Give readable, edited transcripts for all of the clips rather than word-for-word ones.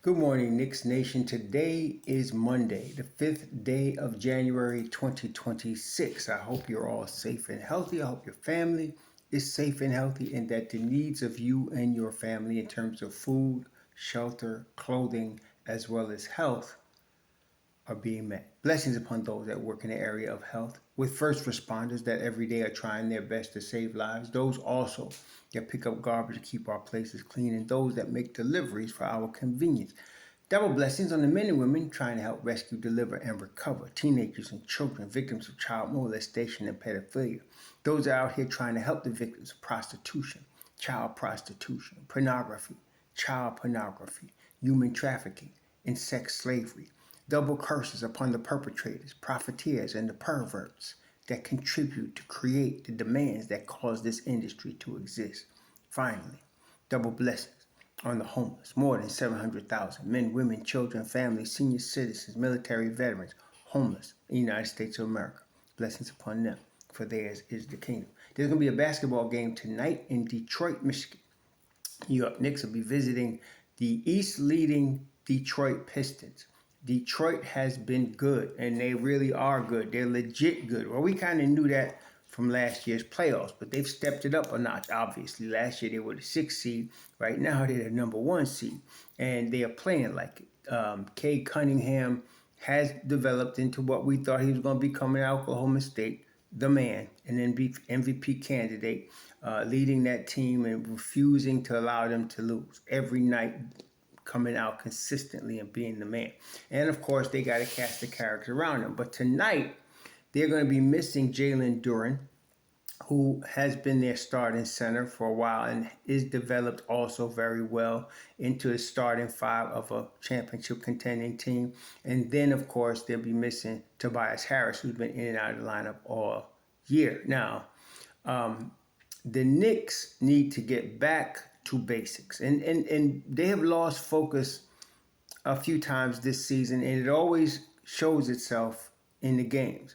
Good morning, Knicks Nation. Today is Monday, the 5th day of January 2026. I hope you're all safe and healthy. I hope your family is safe and healthy and that the needs of you and your family in terms of food, shelter, clothing, as well as health are being met. Blessings upon those that work in the area of health, with first responders that every day are trying their best to save lives, those also that pick up garbage to keep our places clean, and those that make deliveries for our convenience. Double blessings on the men and women trying to help rescue, deliver, and recover teenagers and children victims of child molestation and pedophilia. Those are out here trying to help the victims of prostitution, child prostitution, pornography, human trafficking, and sex slavery. Double curses upon the perpetrators, profiteers, and the perverts that contribute to create the demands that cause this industry to exist. Finally, double blessings on the homeless, more than 700,000 men, women, children, families, senior citizens, military veterans, homeless in the United States of America. Blessings upon them, for theirs is the kingdom. There's going to be a basketball game tonight in Detroit, Michigan. New York Knicks will be visiting the East leading Detroit Pistons. Detroit has been good, and they really are good. They're legit good. Well, we kind of knew that from last year's playoffs, but they've stepped it up a notch, obviously. Last year they were the 6th seed. Right now they're the number 1 seed, and they are playing like it. Cade Cunningham has developed into what we thought he was going to be coming out of Oklahoma State, the man, an MVP candidate, leading that team and refusing to allow them to lose every night, coming out consistently and being the man. And of course, they got to cast the character around him. But tonight, they're going to be missing Jalen Duren, who has been their starting center for a while and is developed also very well into a starting 5 of a championship contending team. And then, of course, they'll be missing Tobias Harris, who's been in and out of the lineup all year. Now, the Knicks need to get back to basics. And they have lost focus a few times this season, and it always shows itself in the games.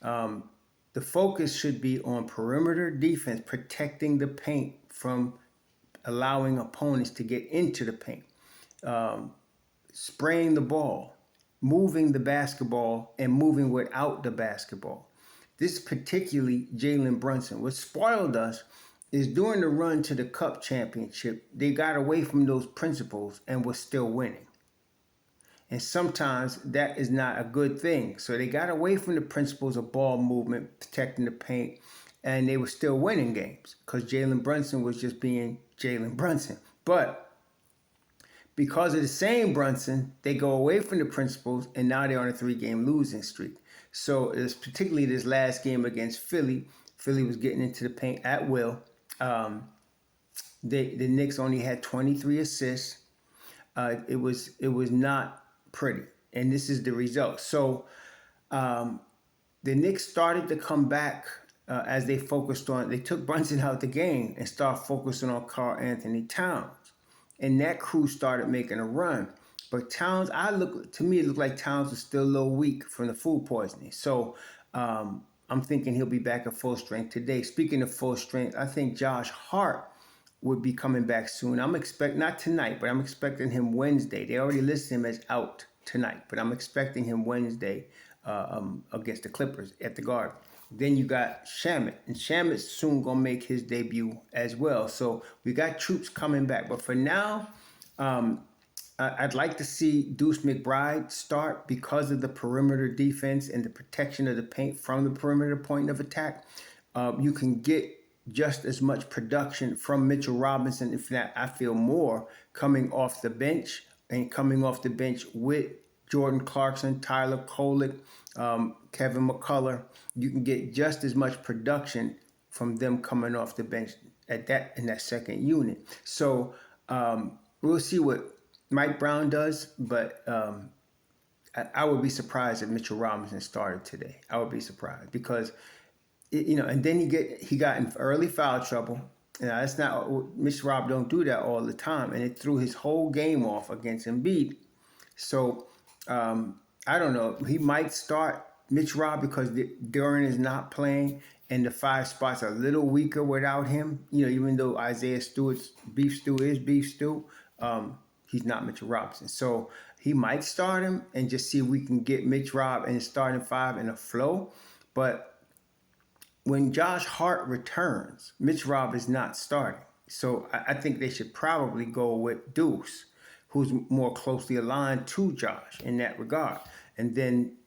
The focus should be on perimeter defense, protecting the paint from allowing opponents to get into the paint, spraying the ball, moving the basketball, and moving without the basketball. This particularly Jalen Brunson. What spoiled us is during the run to the Cup championship, they got away from those principles and were still winning. And sometimes that is not a good thing. So they got away from the principles of ball movement, protecting the paint, and they were still winning games because Jalen Brunson was just being Jalen Brunson. But because of the same Brunson, they go away from the principles, and now they're on a 3-game losing streak. So it's particularly this last game against Philly. Philly was getting into the paint at will. The Knicks only had 23 assists. It was not pretty, and this is the result. So the Knicks started to come back as they focused on. They took Brunson out the game and started focusing on Karl Anthony Towns, and that crew started making a run. But Towns, to me, it looked like Towns was still a little weak from the food poisoning. So I'm thinking he'll be back at full strength today. Speaking of full strength, I think Josh Hart would be coming back soon. I'm expecting, not tonight, but I'm expecting him Wednesday. They already listed him as out tonight, but I'm expecting him Wednesday against the Clippers at the Garden. Then you got Shamet, and Shamet's soon going to make his debut as well. So we got troops coming back. But for now, I'd like to see Deuce McBride start because of the perimeter defense and the protection of the paint from the perimeter point of attack. You can get just as much production from Mitchell Robinson, if not, I feel more, coming off the bench with Jordan Clarkson, Tyler Kolek, Kevin McCullough. You can get just as much production from them coming off the bench in that second unit. So we'll see what Mike Brown does, but I would be surprised if Mitchell Robinson started today. I would be surprised because and then he got in early foul trouble. That's not MitchRob don't do that all the time, and it threw his whole game off against Embiid. So I don't know. He might start MitchRob because Duren is not playing, and the 5 spots are a little weaker without him. Even though Isaiah Stewart's beef stew is beef stew, he's not Mitchell Robinson. So he might start him and just see if we can get MitchRob in the starting five in a flow. But when Josh Hart returns, MitchRob is not starting. So I think they should probably go with Deuce, who's more closely aligned to Josh in that regard. And then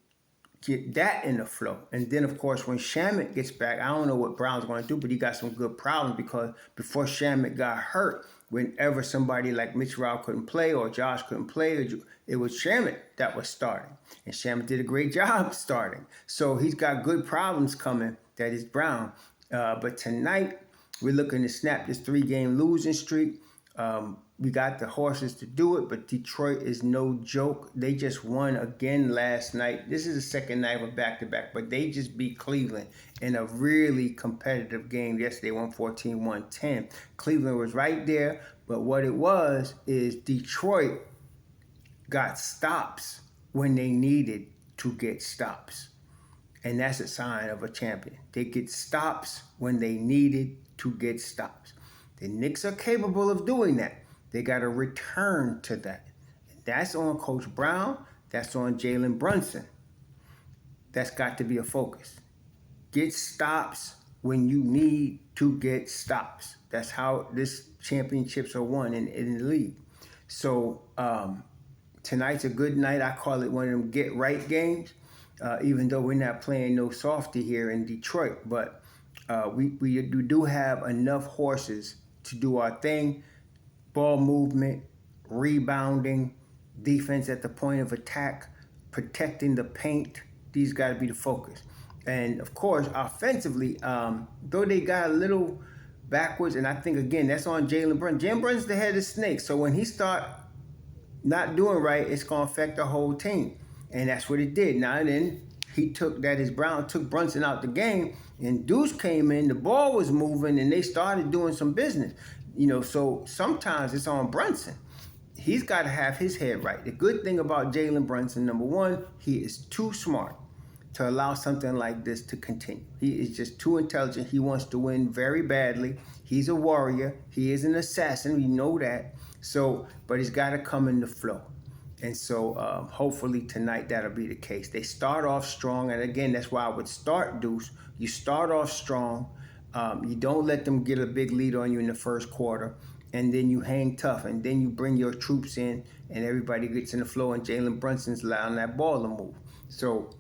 get that in the flow. And then, of course, when Shamet gets back, I don't know what Brown's going to do, but he got some good problems because before Shamet got hurt, whenever somebody like MitchRob couldn't play or Josh couldn't play, it was Shamet that was starting. And Shamet did a great job starting. So he's got good problems coming, that is Brown. But tonight, we're looking to snap this 3-game losing streak. We got the horses to do it, but Detroit is no joke. They just won again last night. This is the second night of a back-to-back, but they just beat Cleveland in a really competitive game. Yesterday, 114-110. Cleveland was right there, but what it was is Detroit got stops when they needed to get stops. And that's a sign of a champion. They get stops when they needed to get stops. The Knicks are capable of doing that. They got to return to that. That's on Coach Brown. That's on Jalen Brunson. That's got to be a focus. Get stops when you need to get stops. That's how this championships are won in the league. So tonight's a good night. I call it one of them get-right games, even though we're not playing no softy here in Detroit. But we do have enough horses to do our thing. Ball movement, rebounding, defense at the point of attack, protecting the paint. These got to be the focus. And, of course, offensively, though they got a little backwards, and I think, again, that's on Jalen Brunson. Jalen Brunson's the head of the snake, so when he start not doing right, it's going to affect the whole team. And that's what it did. Now then, Brown took Brunson out the game, and Deuce came in, the ball was moving, and they started doing some business. So sometimes it's on Brunson. He's got to have his head right. The good thing about Jalen Brunson, number one, he is too smart to allow something like this to continue. He is just too intelligent. He wants to win very badly. He's a warrior. He is an assassin. We know that. But he's got to come in the flow. And so hopefully tonight that'll be the case. They start off strong. And again, that's why I would start Deuce. You start off strong. You don't let them get a big lead on you in the first quarter, and then you hang tough, and then you bring your troops in, and everybody gets in the flow, and Jalen Brunson's allowing that ball to move. So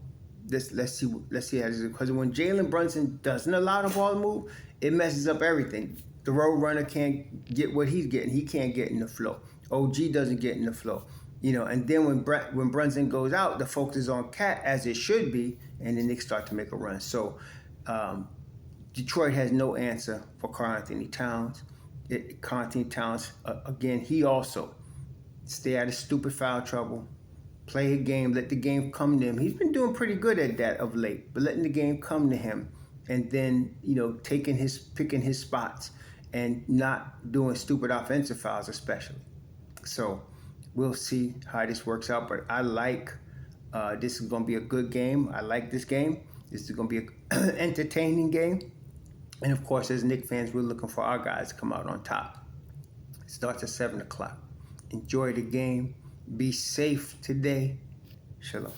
let's see how this is, because when Jalen Brunson doesn't allow the ball to move, it messes up everything. The road runner can't get what he's getting. He can't get in the flow. OG doesn't get in the flow. And then when Brunson goes out, the focus is on Cat, as it should be, and the Knicks start to make a run. So Detroit has no answer for Karl-Anthony Towns. Karl-Anthony Towns, again, he also stay out of stupid foul trouble, play a game, let the game come to him. He's been doing pretty good at that of late, but letting the game come to him, and then picking his spots, and not doing stupid offensive fouls especially. So we'll see how this works out. But I like this is going to be a good game. I like this game. This is going to be an entertaining game. And, of course, as Knicks fans, we're looking for our guys to come out on top. It starts at 7 o'clock. Enjoy the game. Be safe today. Shalom.